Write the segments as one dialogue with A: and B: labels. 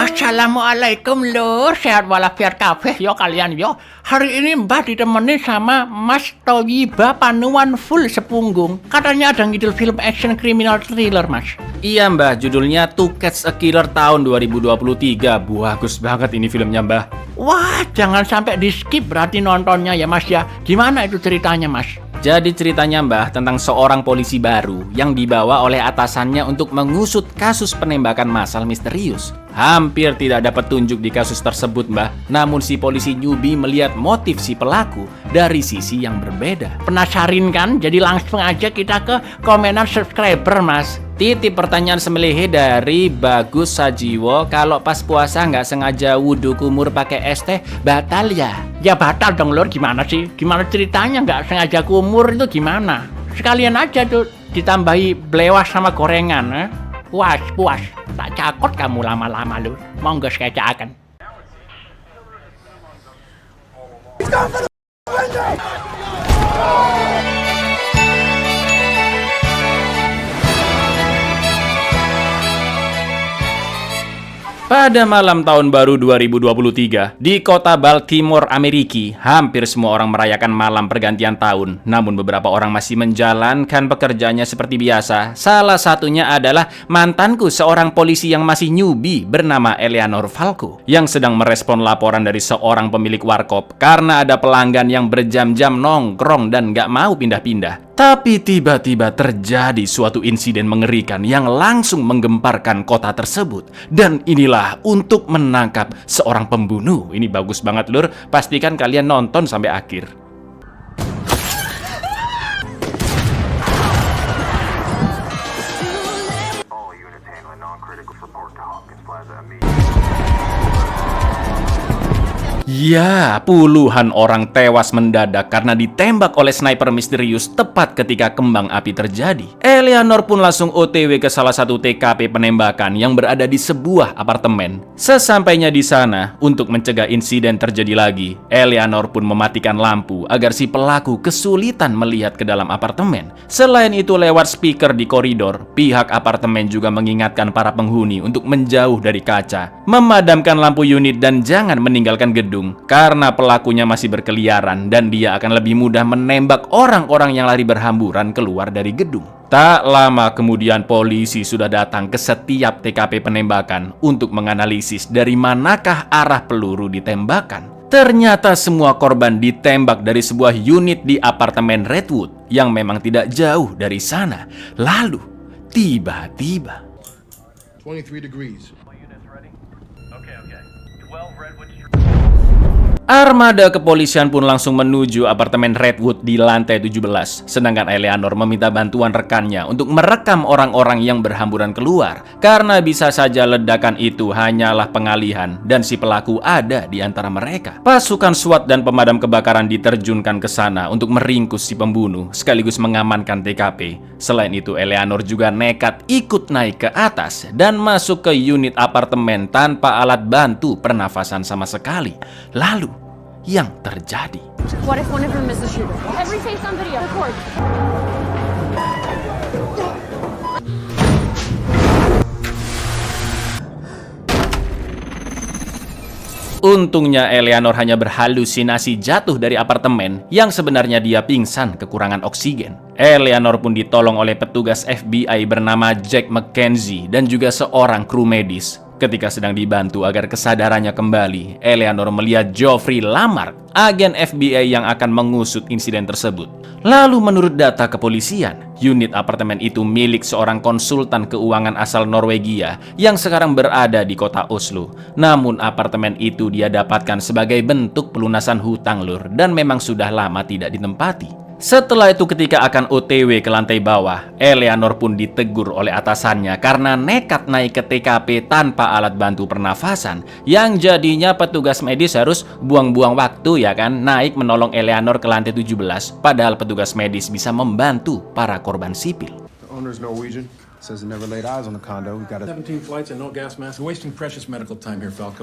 A: Assalamualaikum lur, sehat walafiat kabeh yo kalian yo. Hari ini Mbah ditemani sama Mas Toyiba Panuan full sepunggung. Katanya ada ngidul film action criminal thriller, Mas.
B: Iya Mbah, judulnya To Catch a Killer tahun 2023. Bagus banget ini filmnya Mbah.
A: Wah, jangan sampai di skip berarti nontonnya ya Mas ya. Gimana itu ceritanya Mas?
B: Jadi ceritanya Mbah tentang seorang polisi baru yang dibawa oleh atasannya untuk mengusut kasus penembakan massal misterius. Hampir tidak ada petunjuk di kasus tersebut Mbah. Namun si polisi newbie melihat motif si pelaku dari sisi yang berbeda.
A: Penasarin kan? Jadi langsung aja kita ke komenan subscriber Mas.
B: Titip pertanyaan semelehe dari Bagus Sajiwo. Kalau pas puasa nggak sengaja wudhu kumur pakai es teh batal ya?
A: Ya batal dong lur, gimana sih? Gimana ceritanya nggak sengaja kumur itu gimana? Sekalian aja tuh ditambahi blewas sama gorengan eh? Puas, tak cakot kamu lama-lama lur. Monggo sekecaakan.
B: Pada malam tahun baru 2023, di kota Baltimore, Amerika, hampir semua orang merayakan malam pergantian tahun. Namun beberapa orang masih menjalankan pekerjaannya seperti biasa. Salah satunya adalah mantanku, seorang polisi yang masih newbie bernama Eleanor Falco, yang sedang merespon laporan dari seorang pemilik warkop karena ada pelanggan yang berjam-jam nongkrong dan gak mau pindah-pindah. Tapi tiba-tiba terjadi suatu insiden mengerikan yang langsung menggemparkan kota tersebut. Dan inilah untuk menangkap seorang pembunuh. Ini bagus banget lur, pastikan kalian nonton sampai akhir. Ya, puluhan orang tewas mendadak karena ditembak oleh sniper misterius tepat ketika kembang api terjadi. Eleanor pun langsung OTW ke salah satu TKP penembakan yang berada di sebuah apartemen. Sesampainya di sana, untuk mencegah insiden terjadi lagi, Eleanor pun mematikan lampu agar si pelaku kesulitan melihat ke dalam apartemen. Selain itu, lewat speaker di koridor, pihak apartemen juga mengingatkan para penghuni untuk menjauh dari kaca, memadamkan lampu unit dan jangan meninggalkan gedung. Karena pelakunya masih berkeliaran dan dia akan lebih mudah menembak orang-orang yang lari berhamburan keluar dari gedung. Tak lama kemudian polisi sudah datang ke setiap TKP penembakan untuk menganalisis dari manakah arah peluru ditembakkan. Ternyata semua korban ditembak dari sebuah unit di apartemen Redwood yang memang tidak jauh dari sana. Lalu tiba-tiba
C: 23 degrees.
B: armada kepolisian pun langsung menuju apartemen Redwood di lantai 17. Sedangkan Eleanor meminta bantuan rekannya untuk merekam orang-orang yang berhamburan keluar. Karena bisa saja ledakan itu hanyalah pengalihan dan si pelaku ada di antara mereka. Pasukan SWAT dan pemadam kebakaran diterjunkan ke sana untuk meringkus si pembunuh sekaligus mengamankan TKP. Selain itu, Eleanor juga nekat ikut naik ke atas dan masuk ke unit apartemen tanpa alat bantu pernafasan sama sekali. Lalu yang terjadi.
D: What if one of them is the shooter? Every face on video. Record.
B: Untungnya Eleanor hanya berhalusinasi jatuh dari apartemen yang sebenarnya dia pingsan kekurangan oksigen. Eleanor pun ditolong oleh petugas FBI bernama Jack McKenzie dan juga seorang kru medis. Ketika sedang dibantu agar kesadarannya kembali, Eleanor melihat Geoffrey Lamarck, agen FBI yang akan mengusut insiden tersebut. Lalu menurut data kepolisian, unit apartemen itu milik seorang konsultan keuangan asal Norwegia yang sekarang berada di kota Oslo. Namun apartemen itu dia dapatkan sebagai bentuk pelunasan hutang lur dan memang sudah lama tidak ditempati. Setelah itu ketika akan OTW ke lantai bawah, Eleanor pun ditegur oleh atasannya karena nekat naik ke TKP tanpa alat bantu pernafasan, yang jadinya petugas medis harus buang-buang waktu ya kan, naik menolong Eleanor ke lantai 17, padahal petugas medis bisa membantu para korban sipil.
C: The owner's Norwegian. Says he never laid eyes on the condo. We got
E: 17 flights and no gas mask. Wasting precious medical time here, Falco.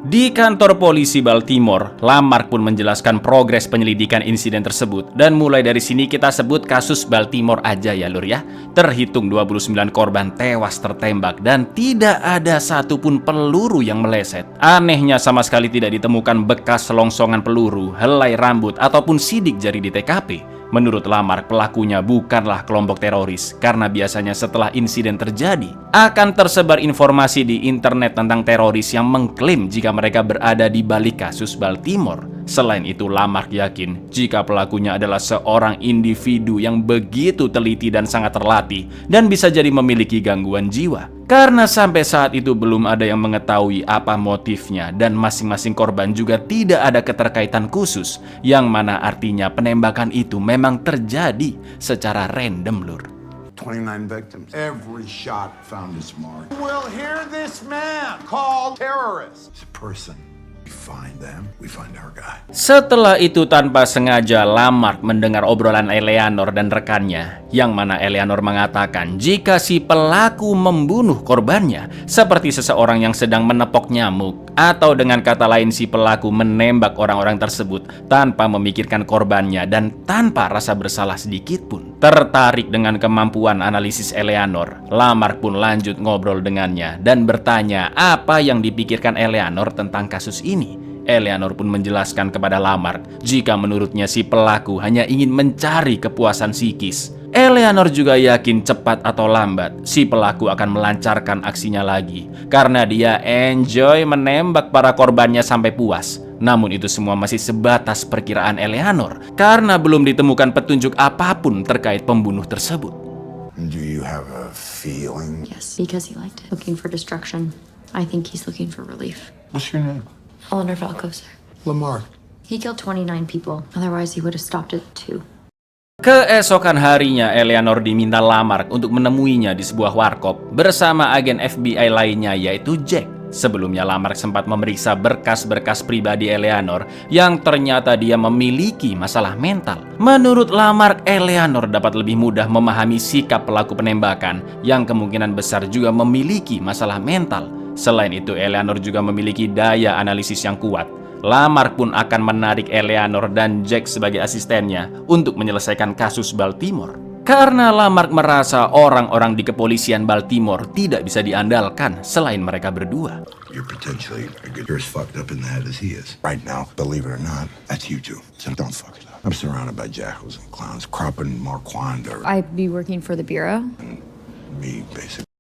B: Di kantor polisi Baltimore, Lamarck pun menjelaskan progres penyelidikan insiden tersebut. Dan mulai dari sini kita sebut kasus Baltimore aja ya lur ya. Terhitung 29 korban tewas tertembak dan tidak ada satupun peluru yang meleset. Anehnya sama sekali tidak ditemukan bekas selongsongan peluru, helai rambut, ataupun sidik jari di TKP. Menurut Lamarck, pelakunya bukanlah kelompok teroris karena biasanya setelah insiden terjadi akan tersebar informasi di internet tentang teroris yang mengklaim jika mereka berada di balik kasus Baltimore. Selain itu, Lamarck yakin jika pelakunya adalah seorang individu yang begitu teliti dan sangat terlatih dan bisa jadi memiliki gangguan jiwa. Karena sampai saat itu belum ada yang mengetahui apa motifnya dan masing-masing korban juga tidak ada keterkaitan khusus, yang mana artinya penembakan itu memang terjadi secara random lur.
E: 29 victims.
C: Every shot found its mark.
E: We'll hear this man called terrorist.
C: It's a person. We find them, we find our guy.
B: Setelah itu tanpa sengaja Lamarck mendengar obrolan Eleanor dan rekannya, yang mana Eleanor mengatakan jika si pelaku membunuh korbannya seperti seseorang yang sedang menepok nyamuk, atau dengan kata lain si pelaku menembak orang-orang tersebut tanpa memikirkan korbannya dan tanpa rasa bersalah sedikit pun. Tertarik dengan kemampuan analisis Eleanor, Lamarck pun lanjut ngobrol dengannya dan bertanya apa yang dipikirkan Eleanor tentang kasus ini. Eleanor pun menjelaskan kepada Lamarck jika menurutnya si pelaku hanya ingin mencari kepuasan psikis. Eleanor juga yakin cepat atau lambat si pelaku akan melancarkan aksinya lagi karena dia enjoy menembak para korbannya sampai puas. Namun itu semua masih sebatas perkiraan Eleanor karena belum ditemukan petunjuk apapun terkait pembunuh tersebut.
E: Do you have a feeling?
D: Yes, because he liked it. Looking for destruction. I think he's looking for relief.
C: What's your name?
D: Eleanor Falco, sir.
C: Lamar.
D: He killed 29 people. Otherwise, he would have stopped at 2.
B: Keesokan harinya, Eleanor diminta Lamarck untuk menemuinya di sebuah warkop bersama agen FBI lainnya yaitu Jack. Sebelumnya Lamarck sempat memeriksa berkas-berkas pribadi Eleanor yang ternyata dia memiliki masalah mental. Menurut Lamarck, Eleanor dapat lebih mudah memahami sikap pelaku penembakan yang kemungkinan besar juga memiliki masalah mental. Selain itu, Eleanor juga memiliki daya analisis yang kuat. Lamarck pun akan menarik Eleanor dan Jack sebagai asistennya untuk menyelesaikan kasus Baltimore. Karena Lamarck merasa orang-orang di kepolisian Baltimore tidak bisa diandalkan selain mereka berdua.
E: You're potentially you're as fucked up in the head as he is. Right now, believe it or not, that's you two. So don't fuck it up. I'm surrounded by jackals and clowns. Krop and Marquand are
D: I'd be working for the Bureau.
E: me, basically.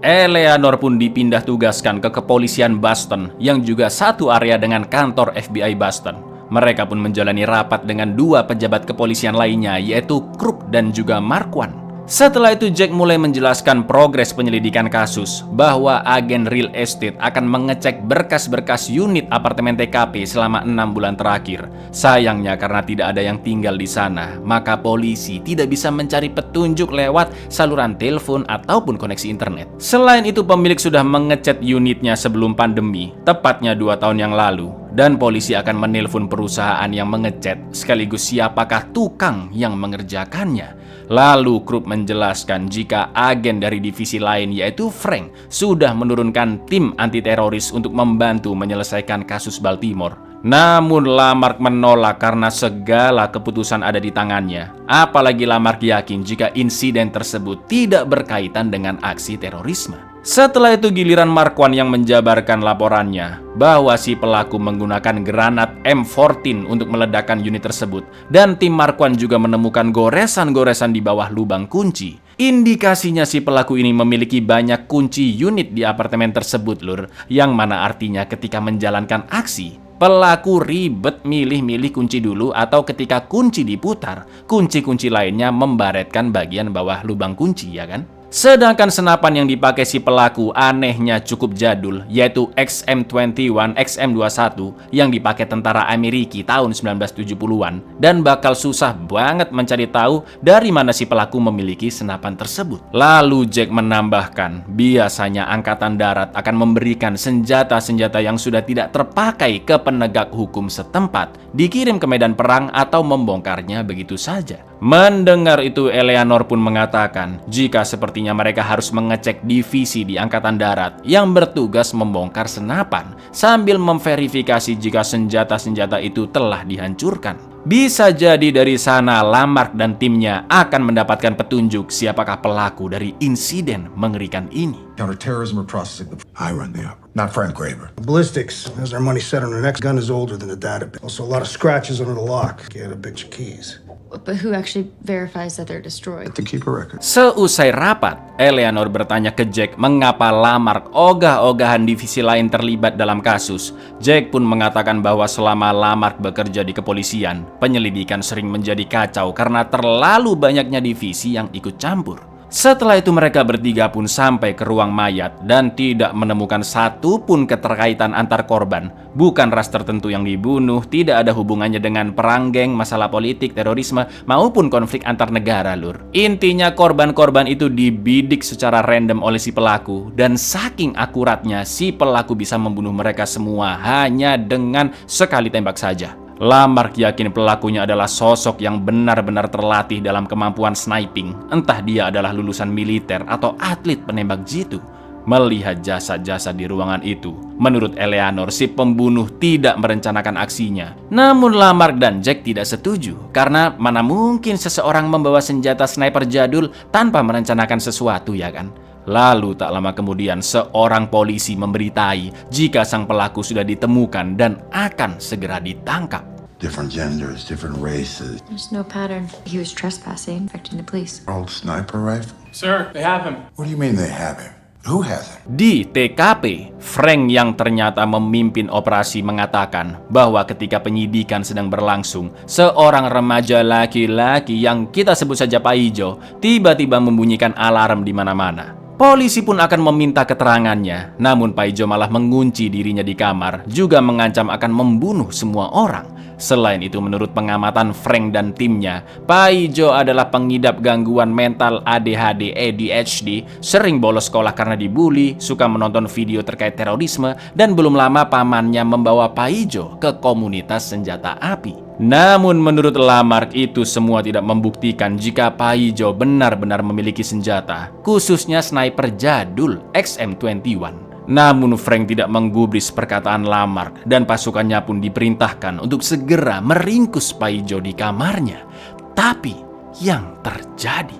B: Eleanor pun dipindah tugaskan ke kepolisian Boston yang juga satu area dengan kantor FBI Boston. Mereka pun menjalani rapat dengan dua pejabat kepolisian lainnya yaitu Krupp dan juga Marquand. Setelah itu Jack mulai menjelaskan progres penyelidikan kasus bahwa agen real estate akan mengecek berkas-berkas unit apartemen TKP selama 6 bulan terakhir. Sayangnya karena tidak ada yang tinggal di sana, maka polisi tidak bisa mencari petunjuk lewat saluran telepon ataupun koneksi internet. Selain itu pemilik sudah mengecat unitnya sebelum pandemi, tepatnya 2 tahun yang lalu. Dan polisi akan menelpon perusahaan yang mengecat sekaligus siapakah tukang yang mengerjakannya. Lalu Krupp menjelaskan jika agen dari divisi lain yaitu Frank sudah menurunkan tim anti-teroris untuk membantu menyelesaikan kasus Baltimore. Namun Lamarck menolak karena segala keputusan ada di tangannya. Apalagi Lamarck yakin jika insiden tersebut tidak berkaitan dengan aksi terorisme. Setelah itu giliran Marquand yang menjabarkan laporannya bahwa si pelaku menggunakan granat M14 untuk meledakkan unit tersebut dan tim Marquand juga menemukan goresan-goresan di bawah lubang kunci. Indikasinya si pelaku ini memiliki banyak kunci unit di apartemen tersebut lur, yang mana artinya ketika menjalankan aksi pelaku ribet milih-milih kunci dulu atau ketika kunci diputar, kunci-kunci lainnya membaretkan bagian bawah lubang kunci ya kan? Sedangkan senapan yang dipakai si pelaku anehnya cukup jadul, yaitu XM21 XM21 yang dipakai tentara Amerika tahun 1970-an dan bakal susah banget mencari tahu dari mana si pelaku memiliki senapan tersebut. Lalu Jack menambahkan, biasanya angkatan darat akan memberikan senjata-senjata yang sudah tidak terpakai ke penegak hukum setempat, dikirim ke medan perang atau membongkarnya begitu saja. Mendengar itu Eleanor pun mengatakan, jika seperti artinya mereka harus mengecek divisi di Angkatan Darat yang bertugas membongkar senapan sambil memverifikasi jika senjata-senjata itu telah dihancurkan. Bisa jadi dari sana Lamarck dan timnya akan mendapatkan petunjuk siapakah pelaku dari insiden mengerikan ini.
F: Counterterrorism or processing the...
C: I run the opera, not Frank Graver.
G: Ballistics has their money set on the next gun is older than the database. Also a lot of scratches under the lock. Get a bunch of keys.
D: But who actually verifies that they're destroyed?
C: To keep a record.
B: Seusai rapat, Eleanor bertanya ke Jack mengapa Lamarck ogah-ogahan divisi lain terlibat dalam kasus. Jack pun mengatakan bahwa selama Lamarck bekerja di kepolisian, penyelidikan sering menjadi kacau karena terlalu banyaknya divisi yang ikut campur. Setelah itu mereka bertiga pun sampai ke ruang mayat dan tidak menemukan satu pun keterkaitan antar korban. Bukan ras tertentu yang dibunuh, tidak ada hubungannya dengan perang geng, masalah politik, terorisme, maupun konflik antar negara, lur. Intinya korban-korban itu dibidik secara random oleh si pelaku, dan saking akuratnya si pelaku bisa membunuh mereka semua hanya dengan sekali tembak saja. Lamarck yakin pelakunya adalah sosok yang benar-benar terlatih dalam kemampuan sniping. Entah dia adalah lulusan militer atau atlet penembak jitu. Melihat jasad-jasad di ruangan itu, menurut Eleanor, si pembunuh tidak merencanakan aksinya. Namun Lamarck dan Jack tidak setuju, karena mana mungkin seseorang membawa senjata sniper jadul tanpa merencanakan sesuatu, ya kan? Lalu tak lama kemudian seorang polisi memberitai jika sang pelaku sudah ditemukan dan akan segera ditangkap.
C: Different genders, different races.
D: There's no pattern. He was trespassing, affecting the police.
C: Old sniper rifle?
A: Sir, they have him.
C: What do you mean they have him? Who has him?
B: Di TKP, Frank yang ternyata memimpin operasi mengatakan bahwa ketika penyidikan sedang berlangsung, seorang remaja laki-laki yang kita sebut saja Pak Ijo tiba-tiba membunyikan alarm di mana-mana. Polisi pun akan meminta keterangannya, namun Pak Ijo malah mengunci dirinya di kamar, juga mengancam akan membunuh semua orang. Selain itu, menurut pengamatan Frank dan timnya, Pak Ijo adalah pengidap gangguan mental ADHD, ADHD, sering bolos sekolah karena dibully, suka menonton video terkait terorisme, dan belum lama pamannya membawa Pak Ijo ke komunitas senjata api. Namun menurut Lamarck itu semua tidak membuktikan jika Pak Ijo benar-benar memiliki senjata, khususnya sniper jadul XM21. Namun Frank tidak menggubris perkataan Lamarck dan pasukannya pun diperintahkan untuk segera meringkus Pak Ijo di kamarnya. Tapi yang terjadi,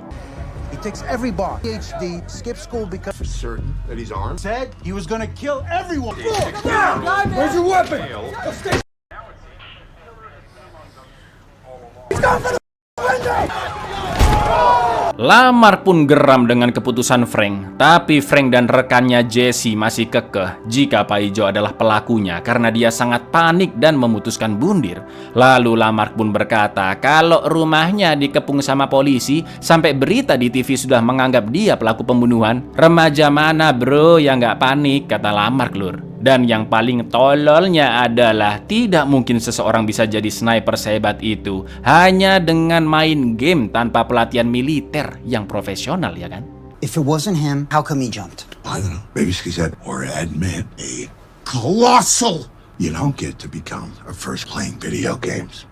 H: He takes every bar. PhD, skips school because
C: For certain that he's armed?
H: said he was gonna kill everyone.
G: Where's your weapon?
B: Lamarck pun geram dengan keputusan Frank, tapi Frank dan rekannya Jesse masih kekeh jika Pak Ijo adalah pelakunya karena dia sangat panik dan memutuskan bundir. Lalu Lamarck pun berkata kalau rumahnya dikepung sama polisi sampai berita di TV sudah menganggap dia pelaku pembunuhan. Remaja mana bro yang gak panik, kata Lamarck lur. Dan yang paling tololnya adalah tidak mungkin seseorang bisa jadi sniper sehebat itu hanya dengan main game tanpa pelatihan militer yang profesional, ya kan?
H: If it wasn't him, how come he jumped?
C: I don't know. Maybe he said, or admit a colossal. You don't get to become a first playing video games.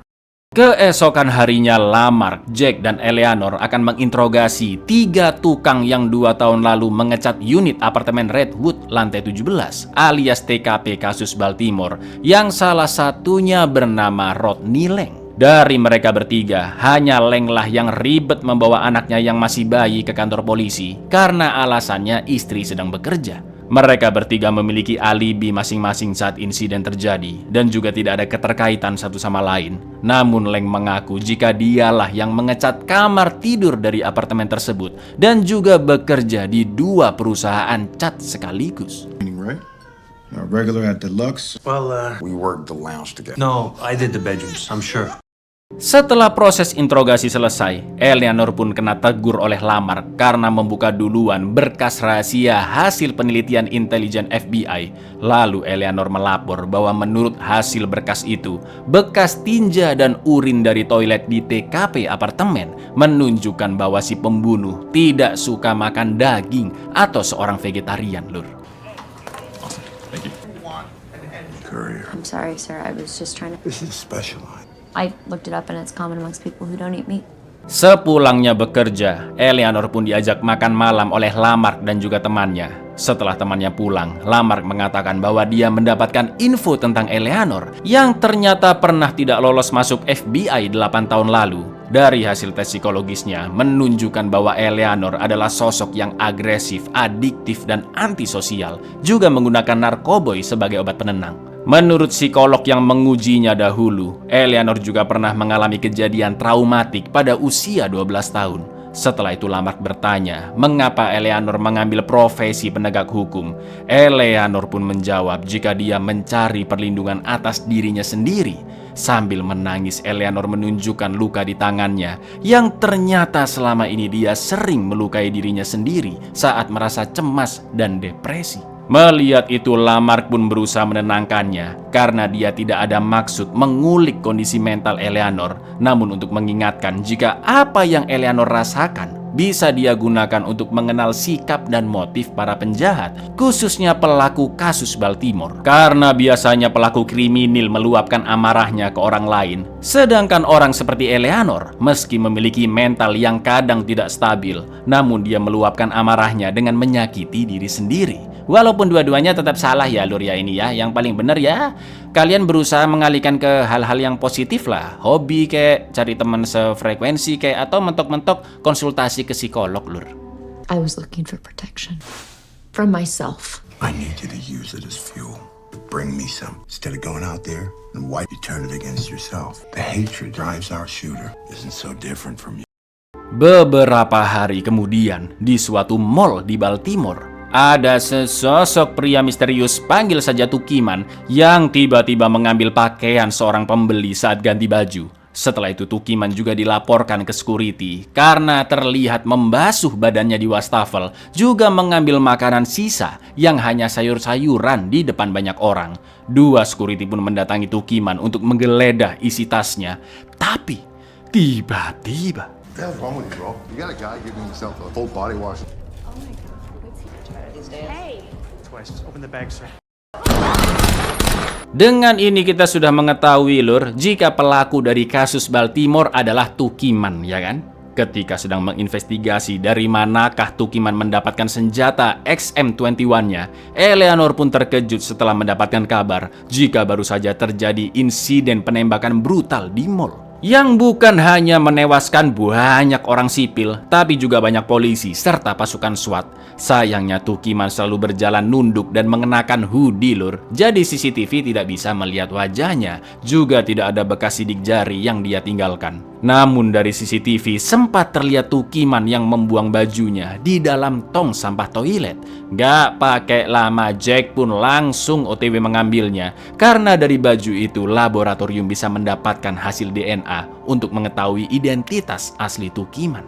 B: Keesokan harinya Lamarck, Jack, dan Eleanor akan menginterogasi 3 tukang yang 2 tahun lalu mengecat unit apartemen Redwood lantai 17 alias TKP kasus Baltimore yang salah satunya bernama Rodney Lang. Dari mereka bertiga, hanya Lang lah yang ribet membawa anaknya yang masih bayi ke kantor polisi karena alasannya istri sedang bekerja. Mereka bertiga memiliki alibi masing-masing saat insiden terjadi dan juga tidak ada keterkaitan satu sama lain. Namun Lang mengaku jika dialah yang mengecat kamar tidur dari apartemen tersebut dan juga bekerja di 2 perusahaan cat sekaligus.
F: Right? Regular at deluxe.
I: Well,
C: We worked the lounge together.
I: no, I did the bedrooms, I'm sure.
B: Setelah proses interogasi selesai, Eleanor pun kena tegur oleh Lamarck karena membuka duluan berkas rahasia hasil penelitian intelijen FBI. Lalu Eleanor melapor bahwa menurut hasil berkas itu, bekas tinja dan urin dari toilet di TKP apartemen menunjukkan bahwa si pembunuh tidak suka makan daging atau seorang vegetarian, lur.
C: Courier.
D: I'm sorry, sir. I was just trying to...
C: This is specialized.
D: I looked it up and it's common amongst people who don't eat meat.
B: Sepulangnya bekerja, Eleanor pun diajak makan malam oleh Lamarck dan juga temannya. Setelah temannya pulang, Lamarck mengatakan bahwa dia mendapatkan info tentang Eleanor yang ternyata pernah tidak lolos masuk FBI 8 tahun lalu. Dari hasil tes psikologisnya menunjukkan bahwa Eleanor adalah sosok yang agresif, adiktif, dan antisosial, juga menggunakan narkoboy sebagai obat penenang. Menurut psikolog yang mengujinya dahulu, Eleanor juga pernah mengalami kejadian traumatik pada usia 12 tahun. Setelah itu Lamarck bertanya, mengapa Eleanor mengambil profesi penegak hukum? Eleanor pun menjawab jika dia mencari perlindungan atas dirinya sendiri. Sambil menangis, Eleanor menunjukkan luka di tangannya yang ternyata selama ini dia sering melukai dirinya sendiri saat merasa cemas dan depresi. Melihat itu, Lamarck pun berusaha menenangkannya karena dia tidak ada maksud mengulik kondisi mental Eleanor, namun untuk mengingatkan jika apa yang Eleanor rasakan bisa dia gunakan untuk mengenal sikap dan motif para penjahat, khususnya pelaku kasus Baltimore. Karena biasanya pelaku kriminal meluapkan amarahnya ke orang lain, sedangkan orang seperti Eleanor, meski memiliki mental yang kadang tidak stabil, namun dia meluapkan amarahnya dengan menyakiti diri sendiri. Walaupun dua-duanya tetap salah ya Lur ya ini ya. Yang paling benar ya kalian berusaha mengalihkan ke hal-hal yang positif lah. Hobi kayak cari teman sefrekuensi kayak atau mentok-mentok konsultasi ke psikolog Lur.
D: I was looking for protection from myself.
E: I need you to use it as fuel. Bring me some. Instead of going out there and you turn it against yourself. The hatred drives our shooter isn't so different from you.
B: Beberapa hari kemudian, di suatu mall di Baltimore, ada sesosok pria misterius, panggil saja Tukiman, yang tiba-tiba mengambil pakaian seorang pembeli saat ganti baju. Setelah itu Tukiman juga dilaporkan ke security karena terlihat membasuh badannya di wastafel, juga mengambil makanan sisa yang hanya sayur-sayuran di depan banyak orang. Dua security pun mendatangi Tukiman untuk menggeledah isi tasnya. Tapi tiba-tiba,
C: What the hell's wrong with you, bro? You got a guy giving himself a full body wash.
B: dengan ini kita sudah mengetahui Lur, jika pelaku dari kasus Baltimore adalah Tukiman, ya kan? Ketika sedang menginvestigasi dari manakah Tukiman mendapatkan senjata XM21-nya, Eleanor pun terkejut setelah mendapatkan kabar jika baru saja terjadi insiden penembakan brutal di mall, yang bukan hanya menewaskan banyak orang sipil, tapi juga banyak polisi serta pasukan SWAT. Sayangnya Tukiman selalu berjalan nunduk dan mengenakan hoodie Lur, jadi CCTV tidak bisa melihat wajahnya, juga tidak ada bekas sidik jari yang dia tinggalkan. Namun dari CCTV sempat terlihat Tukiman yang membuang bajunya di dalam tong sampah toilet. Gak pakai lama, Jack pun langsung OTW mengambilnya, karena dari baju itu laboratorium bisa mendapatkan hasil DNA untuk mengetahui identitas asli Tukiman.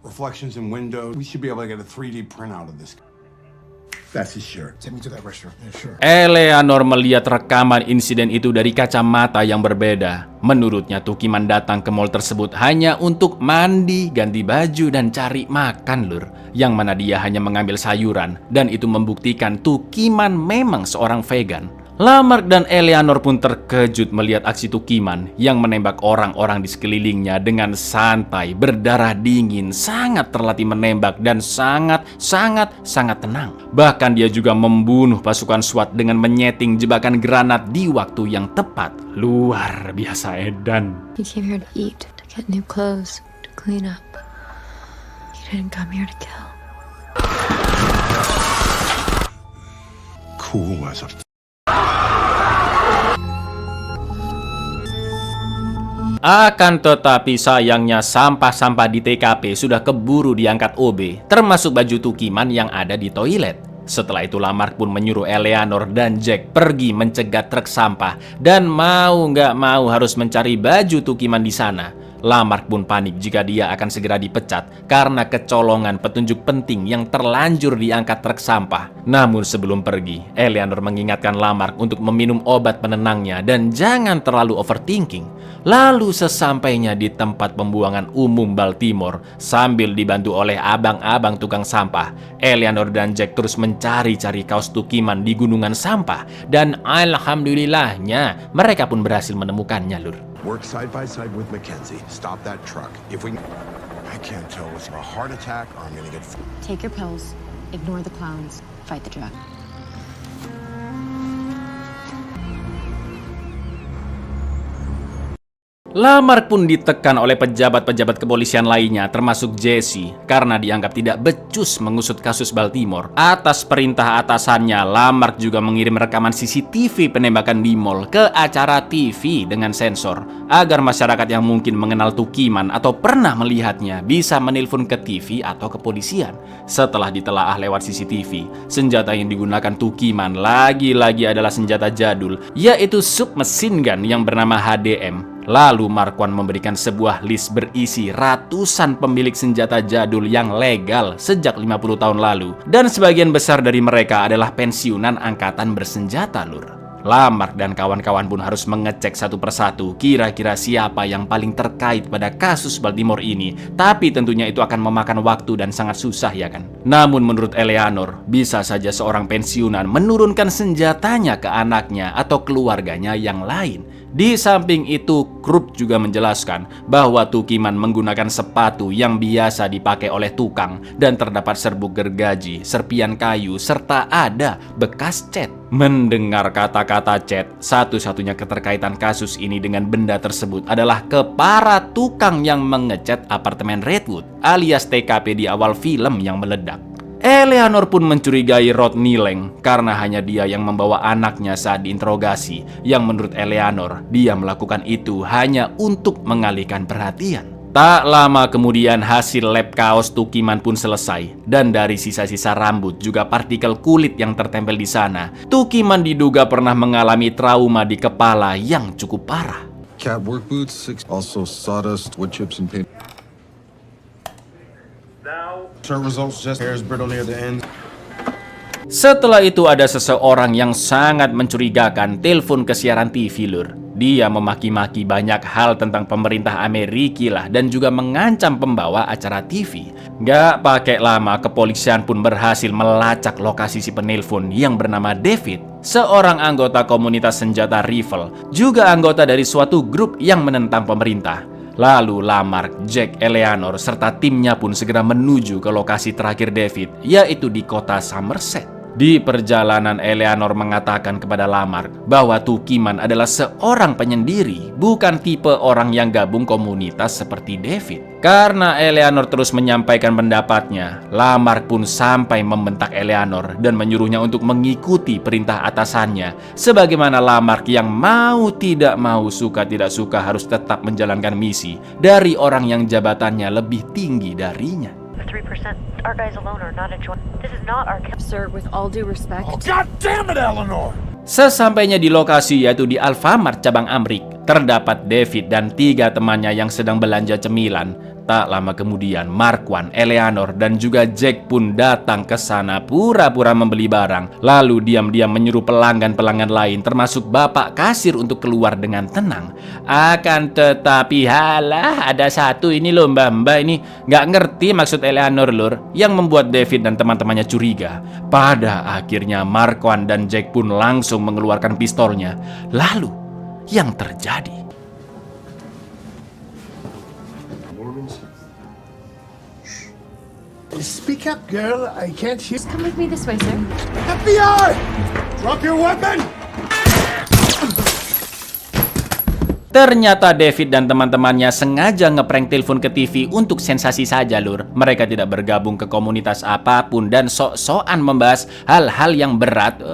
C: Reflections in window. We should be able to get a 3D printout of this.
E: That's his shirt.
G: Take me to that restaurant. Yeah, sure.
B: Eleanor melihat rekaman insiden itu dari kacamata yang berbeda. Menurutnya Tukiman datang ke mall tersebut hanya untuk mandi, ganti baju, dan cari makan Lur. Yang mana dia hanya mengambil sayuran, dan itu membuktikan Tukiman memang seorang vegan. Lamarck dan Eleanor pun terkejut melihat aksi Tukiman yang menembak orang-orang di sekelilingnya dengan santai, berdarah dingin, sangat terlatih menembak, dan sangat tenang. Bahkan dia juga membunuh pasukan SWAT dengan menyeting jebakan granat di waktu yang tepat. Luar biasa edan.
D: You came here to eat, to get new clothes, to clean up. You didn't come here to kill.
E: Cool as a
B: Akan tetapi sayangnya sampah-sampah di TKP sudah keburu diangkat OB, termasuk baju Tukiman yang ada di toilet. Setelah itu Lamarck pun menyuruh Eleanor dan Jack pergi mencegat truk sampah dan mau nggak mau harus mencari baju Tukiman di sana. Lamarck pun panik jika dia akan segera dipecat karena kecolongan petunjuk penting yang terlanjur diangkat truk sampah. Namun sebelum pergi, Eleanor mengingatkan Lamarck untuk meminum obat penenangnya dan jangan terlalu overthinking. Lalu sesampainya di tempat pembuangan umum Baltimore, sambil dibantu oleh abang-abang tukang sampah, Eleanor dan Jack terus mencari-cari kaos Tukiman di gunungan sampah. Dan alhamdulillahnya mereka pun berhasil menemukannya Lur.
C: Work side by side with Mackenzie. Stop that truck. If we... I can't tell what's a heart attack or I'm gonna get...
D: Take your pills. Ignore the clowns. Fight the drug.
B: Lamar pun ditekan oleh pejabat-pejabat kepolisian lainnya termasuk Jesse karena dianggap tidak becus mengusut kasus Baltimore. Atas perintah atasannya, Lamar juga mengirim rekaman CCTV penembakan di mall ke acara TV dengan sensor agar masyarakat yang mungkin mengenal Tukiman atau pernah melihatnya bisa menelpon ke TV atau kepolisian. Setelah ditelaah lewat CCTV, senjata yang digunakan Tukiman lagi-lagi adalah senjata jadul, yaitu submachine gun yang bernama HDM. Lalu Marquand memberikan sebuah list berisi ratusan pemilik senjata jadul yang legal sejak 50 tahun lalu. Dan sebagian besar dari mereka adalah pensiunan angkatan bersenjata, Lur. Lamar dan kawan-kawan pun harus mengecek satu persatu kira-kira siapa yang paling terkait pada kasus Baltimore ini. Tapi tentunya itu akan memakan waktu dan sangat susah, ya kan? Namun menurut Eleanor, bisa saja seorang pensiunan menurunkan senjatanya ke anaknya atau keluarganya yang lain. Di samping itu, Krupp juga menjelaskan bahwa Tukiman menggunakan sepatu yang biasa dipakai oleh tukang dan terdapat serbuk gergaji, serpian kayu, serta ada bekas cat. Mendengar kata-kata cat, satu-satunya keterkaitan kasus ini dengan benda tersebut adalah ke para tukang yang mengecat apartemen Redwood alias TKP di awal film yang meledak. Eleanor pun mencurigai Rodney Lang karena hanya dia yang membawa anaknya saat diinterogasi, yang menurut Eleanor dia melakukan itu hanya untuk mengalihkan perhatian. Tak lama kemudian hasil lab kaos Tukiman pun selesai, dan dari sisa-sisa rambut juga partikel kulit yang tertempel di sana, Tukiman diduga pernah mengalami trauma di kepala yang cukup parah.
F: Cat work boots, also sawdust, wood chips, and paint.
G: Turn results just hairs brittle near the end.
B: Setelah itu ada seseorang yang sangat mencurigakan telepon ke siaran TV, Lur. Dia memaki-maki banyak hal tentang pemerintah Amerika lah dan juga mengancam pembawa acara TV. Gak pakai lama, kepolisian pun berhasil melacak lokasi si penelpon yang bernama David, seorang anggota komunitas senjata rifle, juga anggota dari suatu grup yang menentang pemerintah. Lalu Lamar, Jack, Eleanor, serta timnya pun segera menuju ke lokasi terakhir David, yaitu di kota Somerset. Di perjalanan, Eleanor mengatakan kepada Lamar bahwa Tukiman adalah seorang penyendiri, bukan tipe orang yang gabung komunitas seperti David. Karena Eleanor terus menyampaikan pendapatnya, Lamar pun sampai membentak Eleanor dan menyuruhnya untuk mengikuti perintah atasannya, sebagaimana Lamar yang mau tidak mau, suka tidak suka harus tetap menjalankan misi dari orang yang jabatannya lebih tinggi darinya.
J: 3%. Our guys alone are not a joint. This is not our...
D: Sir, with all due respect...
C: Oh, God damn it, Eleanor!
B: Sesampainya di lokasi, yaitu di Alfamart cabang Amrik, terdapat David dan 3 temannya yang sedang belanja cemilan. Tak lama kemudian, Marquand, Eleanor, dan juga Jack pun datang ke sana pura-pura membeli barang. Lalu diam-diam menyuruh pelanggan-pelanggan lain, termasuk bapak kasir, untuk keluar dengan tenang. Akan tetapi, halah, ada satu ini loh mbak-mbak ini nggak ngerti maksud Eleanor, Lur, yang membuat David dan teman-temannya curiga. Pada akhirnya, Marquand dan Jack pun langsung mengeluarkan pistolnya. Lalu, yang terjadi...
C: Speak up, girl. I can't hear.
D: Come with me this way, sir.
C: FBI! Drop your weapon!
B: Ternyata David dan teman-temannya sengaja ngeprank telepon ke TV untuk sensasi saja, Lur. Mereka tidak bergabung ke komunitas apapun dan sok-sokan membahas hal-hal yang berat.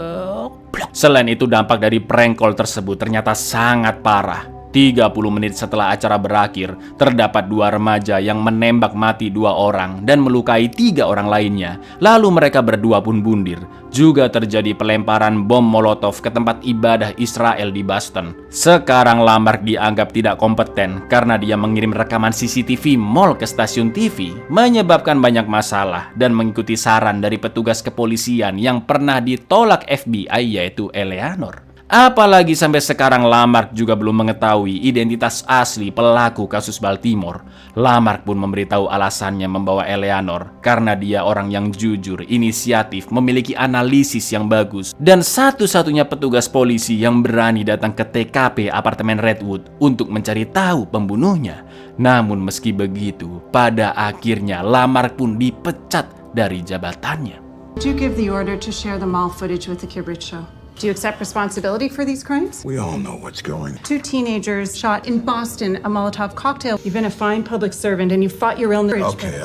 B: Selain itu, dampak dari prank call tersebut ternyata sangat parah. 30 menit setelah acara berakhir, terdapat 2 remaja yang menembak mati 2 orang dan melukai 3 orang lainnya. Lalu mereka berdua pun bundir. Juga terjadi pelemparan bom molotov ke tempat ibadah Israel di Boston. Sekarang Lamar dianggap tidak kompeten karena dia mengirim rekaman CCTV mall ke stasiun TV, menyebabkan banyak masalah dan mengikuti saran dari petugas kepolisian yang pernah ditolak FBI, yaitu Eleanor. Apalagi sampai sekarang Lamarck juga belum mengetahui identitas asli pelaku kasus Baltimore. Lamarck pun memberitahu alasannya membawa Eleanor karena dia orang yang jujur, inisiatif, memiliki analisis yang bagus, dan satu-satunya petugas polisi yang berani datang ke TKP apartemen Redwood untuk mencari tahu pembunuhnya. Namun meski begitu, pada akhirnya Lamarck pun dipecat dari jabatannya.
K: Did you give the order to share the mall footage with the Kibrit show? Do you accept responsibility for these crimes?
C: We all know what's going on.
K: 2 teenagers shot in Boston a Molotov cocktail. You've been a fine public servant and you fought your illness.
C: Okay.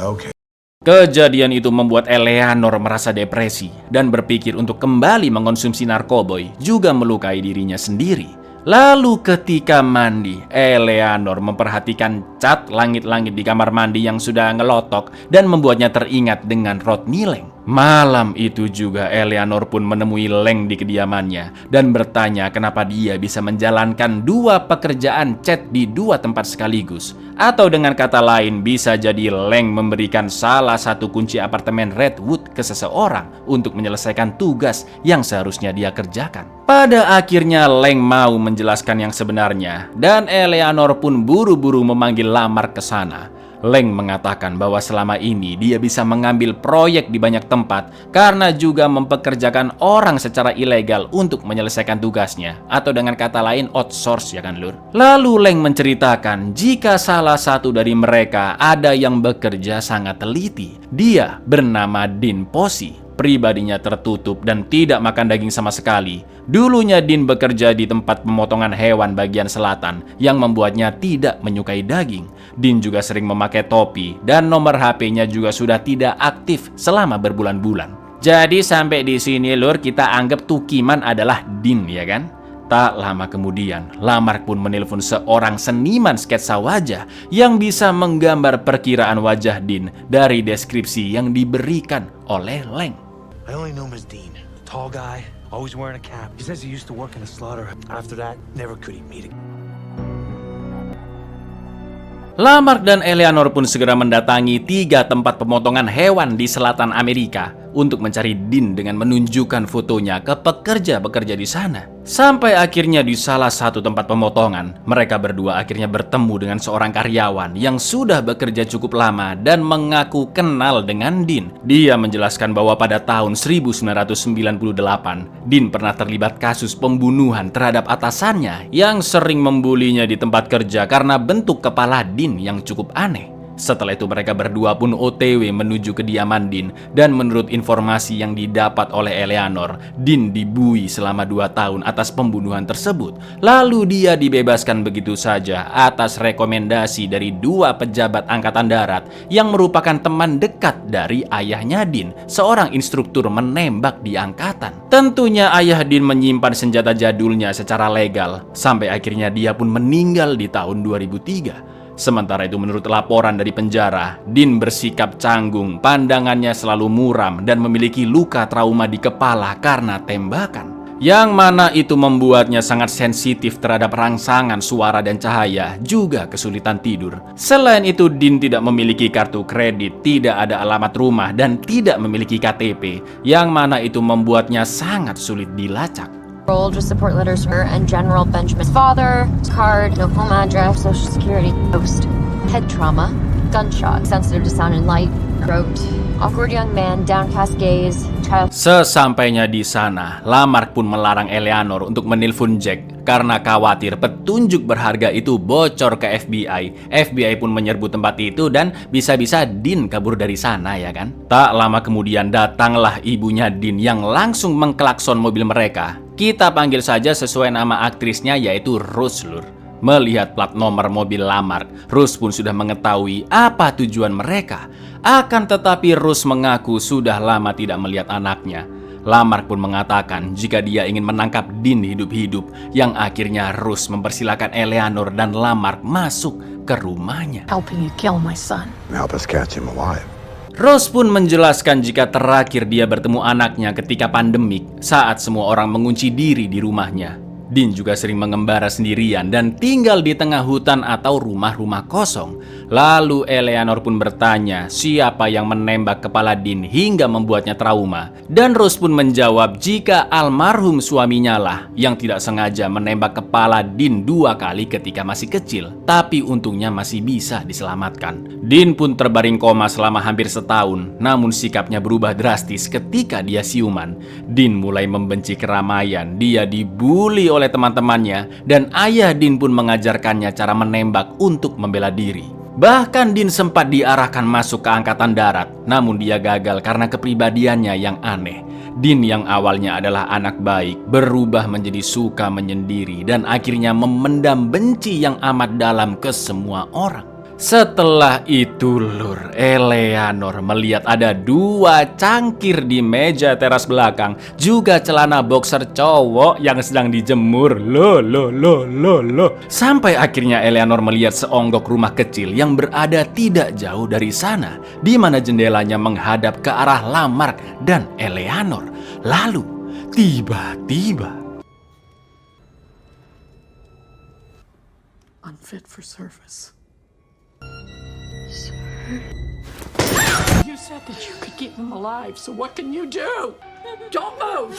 B: Kejadian itu membuat Eleanor merasa depresi dan berpikir untuk kembali mengonsumsi narkoboy, juga melukai dirinya sendiri. Lalu ketika mandi, Eleanor memperhatikan cat langit-langit di kamar mandi yang sudah ngelotok dan membuatnya teringat dengan Rodney Lang. Malam itu juga Eleanor pun menemui Lang di kediamannya dan bertanya kenapa dia bisa menjalankan 2 pekerjaan cat di 2 tempat sekaligus. Atau dengan kata lain, bisa jadi Lang memberikan salah satu kunci apartemen Redwood ke seseorang untuk menyelesaikan tugas yang seharusnya dia kerjakan. Pada akhirnya Lang mau menjelaskan yang sebenarnya dan Eleanor pun buru-buru memanggil Lamarck ke sana. Lang mengatakan bahwa selama ini dia bisa mengambil proyek di banyak tempat karena juga mempekerjakan orang secara ilegal untuk menyelesaikan tugasnya, atau dengan kata lain outsource, ya kan Lur? Lalu Lang menceritakan jika salah satu dari mereka ada yang bekerja sangat teliti. Dia bernama Dean Posey. Pribadinya tertutup dan tidak makan daging sama sekali. Dulunya Dean bekerja di tempat pemotongan hewan bagian selatan yang membuatnya tidak menyukai daging. Dean juga sering memakai topi dan nomor HP-nya juga sudah tidak aktif selama berbulan-bulan. Jadi sampai di sini Lur, kita anggap Tukiman adalah Dean, ya kan? Tak lama kemudian, Lamarck pun menelpon seorang seniman sketsa wajah yang bisa menggambar perkiraan wajah Dean dari deskripsi yang diberikan oleh Lang.
I: I only know him as Dean. Tall guy, always wearing a cap. He says he used to work in a slaughter. After that, never could he meet again.
B: Lamarck dan Eleanor pun segera mendatangi 3 tempat pemotongan hewan di selatan Amerika untuk mencari Dean dengan menunjukkan fotonya ke pekerja-pekerja di sana. Sampai akhirnya di salah satu tempat pemotongan, mereka berdua akhirnya bertemu dengan seorang karyawan yang sudah bekerja cukup lama dan mengaku kenal dengan Dean. Dia menjelaskan bahwa pada tahun 1998, Dean pernah terlibat kasus pembunuhan terhadap atasannya yang sering membulinya di tempat kerja karena bentuk kepala Dean yang cukup aneh. Setelah itu mereka berdua pun OTW menuju kediaman Dean, dan menurut informasi yang didapat oleh Eleanor, Dean dibui selama 2 tahun atas pembunuhan tersebut. Lalu dia dibebaskan begitu saja atas rekomendasi dari 2 pejabat angkatan darat yang merupakan teman dekat dari ayahnya Dean, seorang instruktur menembak di angkatan. Tentunya ayah Dean menyimpan senjata jadulnya secara legal, sampai akhirnya dia pun meninggal di tahun 2003. Sementara itu menurut laporan dari penjara, Dean bersikap canggung, pandangannya selalu muram dan memiliki luka trauma di kepala karena tembakan. Yang mana itu membuatnya sangat sensitif terhadap rangsangan suara dan cahaya, juga kesulitan tidur. Selain itu Dean tidak memiliki kartu kredit, tidak ada alamat rumah, dan tidak memiliki KTP, yang mana itu membuatnya sangat sulit dilacak.
D: Just support letters from her and General Benjamin's father, card, no home address, social security, post, head trauma, gunshot, sensitive to sound and light, throat, awkward young man, downcast gaze, child.
B: Sesampainya di sana, Lamarck pun melarang Eleanor untuk menelpon Jack karena khawatir petunjuk berharga itu bocor ke FBI. FBI pun menyerbu tempat itu dan bisa-bisa Dean kabur dari sana, ya kan? Tak lama kemudian datanglah ibunya Dean yang langsung mengklakson mobil mereka. Kita panggil saja sesuai nama aktrisnya, yaitu Rose Lur. Melihat plat nomor mobil Lamarck, Rose pun sudah mengetahui apa tujuan mereka. Akan tetapi Rose mengaku sudah lama tidak melihat anaknya. Lamarck pun mengatakan jika dia ingin menangkap Dean hidup-hidup, yang akhirnya Rose mempersilakan Eleanor dan Lamarck masuk ke rumahnya.
K: Helping you kill my son.
E: Help us catch him alive.
B: Rose pun menjelaskan jika terakhir dia bertemu anaknya ketika pandemik saat semua orang mengunci diri di rumahnya. Dean juga sering mengembara sendirian dan tinggal di tengah hutan atau rumah-rumah kosong. Lalu Eleanor pun bertanya siapa yang menembak kepala Dean hingga membuatnya trauma. Dan Rose pun menjawab jika almarhum suaminya lah yang tidak sengaja menembak kepala Dean 2 kali ketika masih kecil. Tapi untungnya masih bisa diselamatkan. Dean pun terbaring koma selama hampir setahun, namun sikapnya berubah drastis ketika dia siuman. Dean mulai membenci keramaian, dia dibully oleh teman-temannya, dan ayah Dean pun mengajarkannya cara menembak untuk membela diri. Bahkan Dean sempat diarahkan masuk ke Angkatan Darat, namun dia gagal karena kepribadiannya yang aneh. Dean yang awalnya adalah anak baik, berubah menjadi suka menyendiri dan akhirnya memendam benci yang amat dalam ke semua orang. Setelah itu, Lur, Eleanor melihat ada 2 cangkir di meja teras belakang, juga celana boxer cowok yang sedang dijemur. Loh. Sampai akhirnya Eleanor melihat seonggok rumah kecil yang berada tidak jauh dari sana, di mana jendelanya menghadap ke arah Lamarck dan Eleanor. Lalu, tiba-tiba,
L: unfit for service. You said that you could keep him alive, so what can you do? Don't move!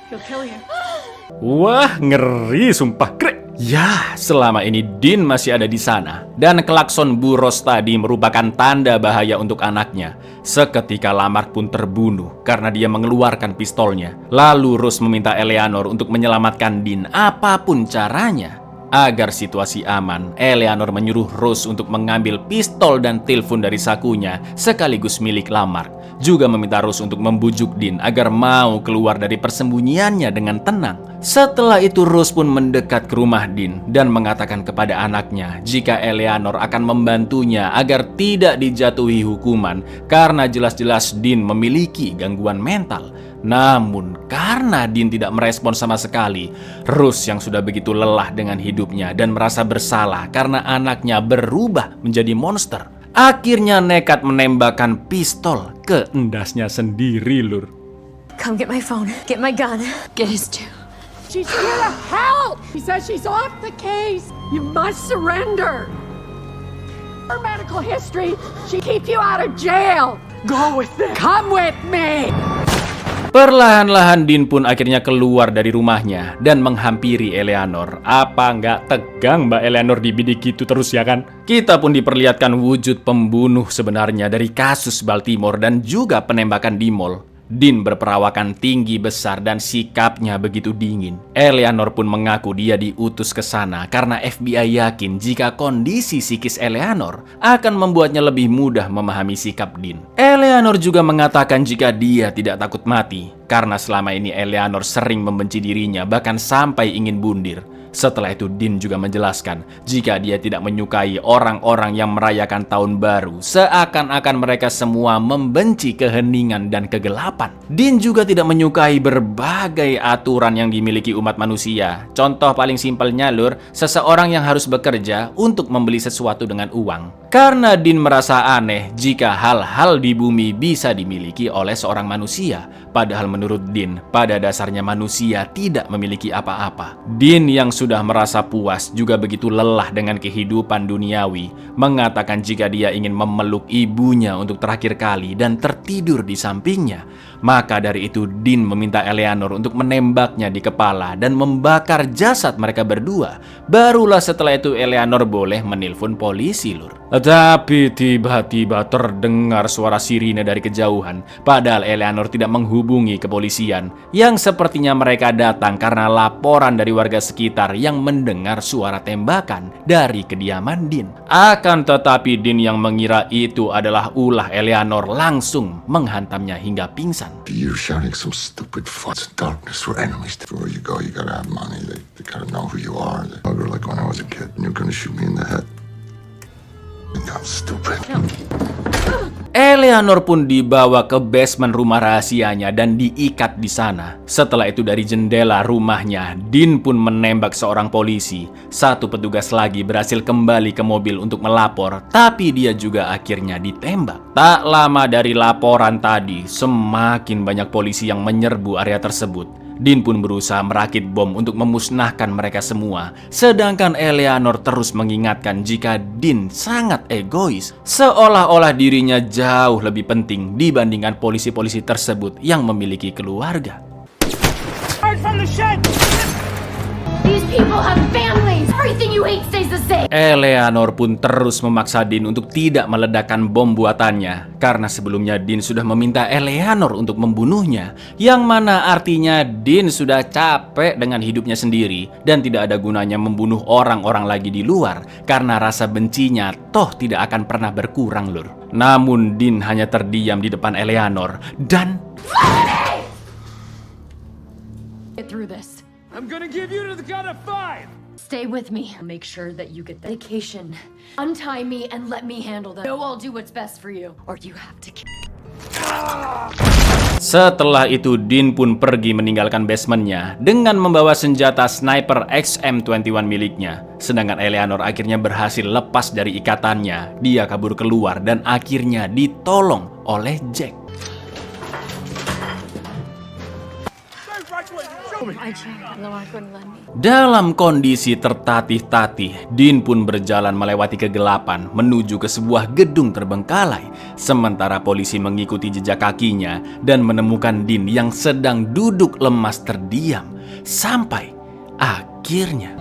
L: He'll kill you.
B: Wah, ngeri sumpah. Ya, selama ini Dean masih ada di sana. Dan klakson Bu Rose tadi merupakan tanda bahaya untuk anaknya. Seketika Lamarck pun terbunuh karena dia mengeluarkan pistolnya. Lalu Rose meminta Eleanor untuk menyelamatkan Dean apapun caranya. Agar situasi aman, Eleanor menyuruh Rose untuk mengambil pistol dan telepon dari sakunya sekaligus milik Lamarck. Juga meminta Rose untuk membujuk Dean agar mau keluar dari persembunyiannya dengan tenang. Setelah itu Rose pun mendekat ke rumah Dean dan mengatakan kepada anaknya jika Eleanor akan membantunya agar tidak dijatuhi hukuman karena jelas-jelas Dean memiliki gangguan mental. Namun karena Dean tidak merespon sama sekali, Rose yang sudah begitu lelah dengan hidupnya dan merasa bersalah karena anaknya berubah menjadi monster, akhirnya nekat menembakkan pistol ke endasnya sendiri, Lur.
D: Come get my phone. Get my gun. Get his too.
L: She's here to help! He says she's off the case. You must surrender. Her medical history, she keep you out of jail. Go with them. Come with me.
B: Perlahan-lahan Dean pun akhirnya keluar dari rumahnya dan menghampiri Eleanor. Apa nggak tegang Mbak Eleanor dibidik gitu terus ya kan? Kita pun diperlihatkan wujud pembunuh sebenarnya dari kasus Baltimore dan juga penembakan di mall. Dean berperawakan tinggi besar dan sikapnya begitu dingin. Eleanor pun mengaku dia diutus ke sana karena FBI yakin jika kondisi psikis Eleanor akan membuatnya lebih mudah memahami sikap Dean. Eleanor juga mengatakan jika dia tidak takut mati karena selama ini Eleanor sering membenci dirinya bahkan sampai ingin bundir. Setelah itu Dean juga menjelaskan jika dia tidak menyukai orang-orang yang merayakan tahun baru, seakan-akan mereka semua membenci keheningan dan kegelapan. Dean juga tidak menyukai berbagai aturan yang dimiliki umat manusia. Contoh paling simpelnya, Lur, seseorang yang harus bekerja untuk membeli sesuatu dengan uang. Karena Dean merasa aneh jika hal-hal di bumi bisa dimiliki oleh seorang manusia. Padahal menurut Dean, pada dasarnya manusia tidak memiliki apa-apa. Dean yang sudah merasa puas juga begitu lelah dengan kehidupan duniawi, mengatakan jika dia ingin memeluk ibunya untuk terakhir kali dan tertidur di sampingnya. Maka dari itu Dean meminta Eleanor untuk menembaknya di kepala dan membakar jasad mereka berdua. Barulah setelah itu Eleanor boleh menelpon polisi, Lur. Tapi tiba-tiba terdengar suara sirine dari kejauhan. Padahal Eleanor tidak menghubungi kepolisian, yang sepertinya mereka datang karena laporan dari warga sekitar yang mendengar suara tembakan dari kediaman Dean. Akan tetapi Dean yang mengira itu adalah ulah Eleanor langsung menghantamnya hingga pingsan.
E: You're shouting some stupid fucks in darkness. We're enemies. Before you go, you gotta have money. They gotta know who you are. They bugger like when I was a kid. And you're gonna shoot me in the head. I think I'm stupid.
B: Eleanor pun dibawa ke basement rumah rahasianya dan diikat di sana. Setelah itu dari jendela rumahnya, Dean pun menembak seorang polisi. Satu petugas lagi berhasil kembali ke mobil untuk melapor, tapi dia juga akhirnya ditembak. Tak lama dari laporan tadi, semakin banyak polisi yang menyerbu area tersebut. Din pun berusaha merakit bom untuk memusnahkan mereka semua, sedangkan Eleanor terus mengingatkan jika Din sangat egois, seolah-olah dirinya jauh lebih penting dibandingkan polisi-polisi tersebut yang memiliki keluarga.
L: These people have families. Everything you hate stays the same.
B: Eleanor pun terus memaksa Din untuk tidak meledakkan bom buatannya, karena sebelumnya Din sudah meminta Eleanor untuk membunuhnya, yang mana artinya Din sudah capek dengan hidupnya sendiri dan tidak ada gunanya membunuh orang-orang lagi di luar, karena rasa bencinya toh tidak akan pernah berkurang, lur. Namun Din hanya terdiam di depan Eleanor dan
L: Get through this.
I: I'm gonna give you to the count of 5.
L: Stay with me. Make sure that you get the medication. Untie me and let me handle them. No, I'll do what's best for you. Or you have to kill.
B: Setelah itu Din pun pergi meninggalkan basementnya dengan membawa senjata sniper XM21 miliknya. Sedangkan Eleanor akhirnya berhasil lepas dari ikatannya. Dia kabur keluar dan akhirnya ditolong oleh Jack. Dalam kondisi tertatih-tatih, Din pun berjalan melewati kegelapan menuju ke sebuah gedung terbengkalai. Sementara polisi mengikuti jejak kakinya dan menemukan Din yang sedang duduk lemas terdiam. Sampai akhirnya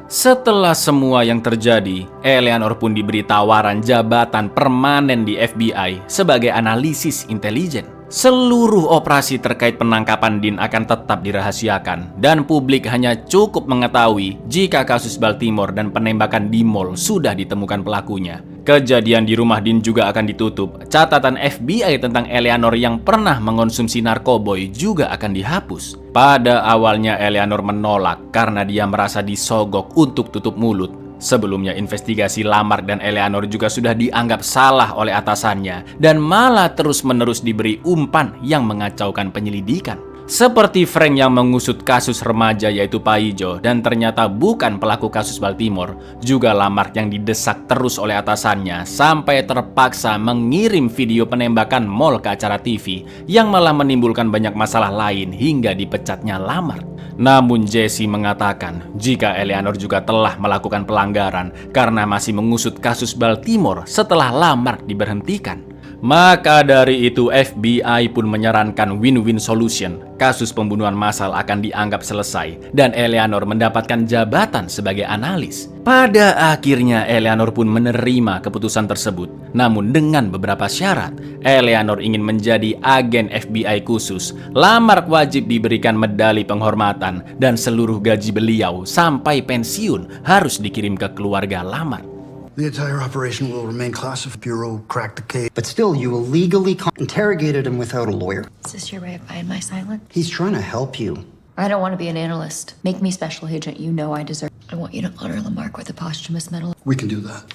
B: setelah semua yang terjadi, Eleanor pun diberi tawaran jabatan permanen di FBI sebagai analisis intelijen. Seluruh operasi terkait penangkapan Din akan tetap dirahasiakan dan publik hanya cukup mengetahui jika kasus Baltimore dan penembakan di mall sudah ditemukan pelakunya. Kejadian di rumah Din juga akan ditutup. Catatan FBI tentang Eleanor yang pernah mengonsumsi narkoboy juga akan dihapus. Pada awalnya Eleanor menolak karena dia merasa disogok untuk tutup mulut. Sebelumnya investigasi Lamarck dan Eleanor juga sudah dianggap salah oleh atasannya dan malah terus-menerus diberi umpan yang mengacaukan penyelidikan. Seperti Frank yang mengusut kasus remaja yaitu Paijo dan ternyata bukan pelaku kasus Baltimore, juga Lamarck yang didesak terus oleh atasannya sampai terpaksa mengirim video penembakan mall ke acara TV yang malah menimbulkan banyak masalah lain hingga dipecatnya Lamarck. Namun Jesse mengatakan jika Eleanor juga telah melakukan pelanggaran karena masih mengusut kasus Baltimore setelah Lamarck diberhentikan. Maka dari itu FBI pun menyarankan win-win solution. Kasus pembunuhan massal akan dianggap selesai dan Eleanor mendapatkan jabatan sebagai analis. Pada akhirnya Eleanor pun menerima keputusan tersebut. Namun dengan beberapa syarat. Eleanor ingin menjadi agen FBI khusus. Lamarck wajib diberikan medali penghormatan dan seluruh gaji beliau sampai pensiun harus dikirim ke keluarga Lamarck.
G: The entire operation will remain classified. Bureau cracked the case. But still, you illegally interrogated him without a lawyer.
D: Is this your way of buying my silence?
G: He's trying to help you.
D: I don't want to be an analyst. Make me special agent. You know I deserve. I want you to honor Lamarck with a posthumous medal.
G: We can do that.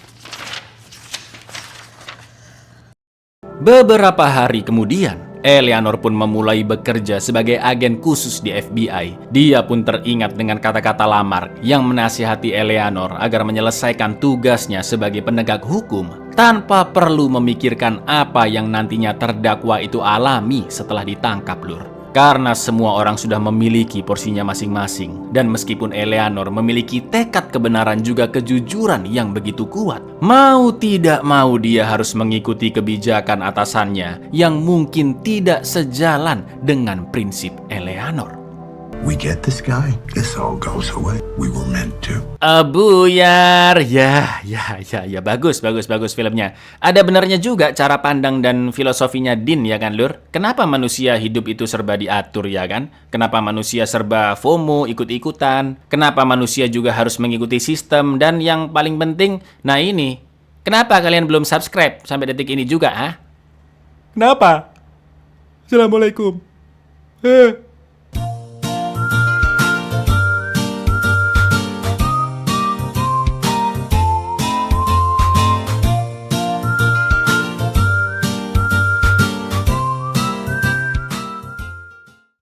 B: Beberapa hari kemudian, Eleanor pun memulai bekerja sebagai agen khusus di FBI. Dia pun teringat dengan kata-kata Lamarck yang menasihati Eleanor agar menyelesaikan tugasnya sebagai penegak hukum tanpa perlu memikirkan apa yang nantinya terdakwa itu alami setelah ditangkap, lur. Karena semua orang sudah memiliki porsinya masing-masing. Dan meskipun Eleanor memiliki tekad kebenaran juga kejujuran yang begitu kuat, mau tidak mau dia harus mengikuti kebijakan atasannya yang mungkin tidak sejalan dengan prinsip Eleanor.
C: We get this guy, this all goes away. We were meant to.
B: Buyar, ya, bagus filmnya. Ada benarnya juga cara pandang dan filosofinya Din, ya kan, lur? Kenapa manusia hidup itu serba diatur, ya kan? Kenapa manusia serba FOMO, ikut-ikutan? Kenapa manusia juga harus mengikuti sistem? Dan yang paling penting, nah ini, kenapa kalian belum subscribe sampai detik ini juga, ha? Kenapa? Assalamualaikum.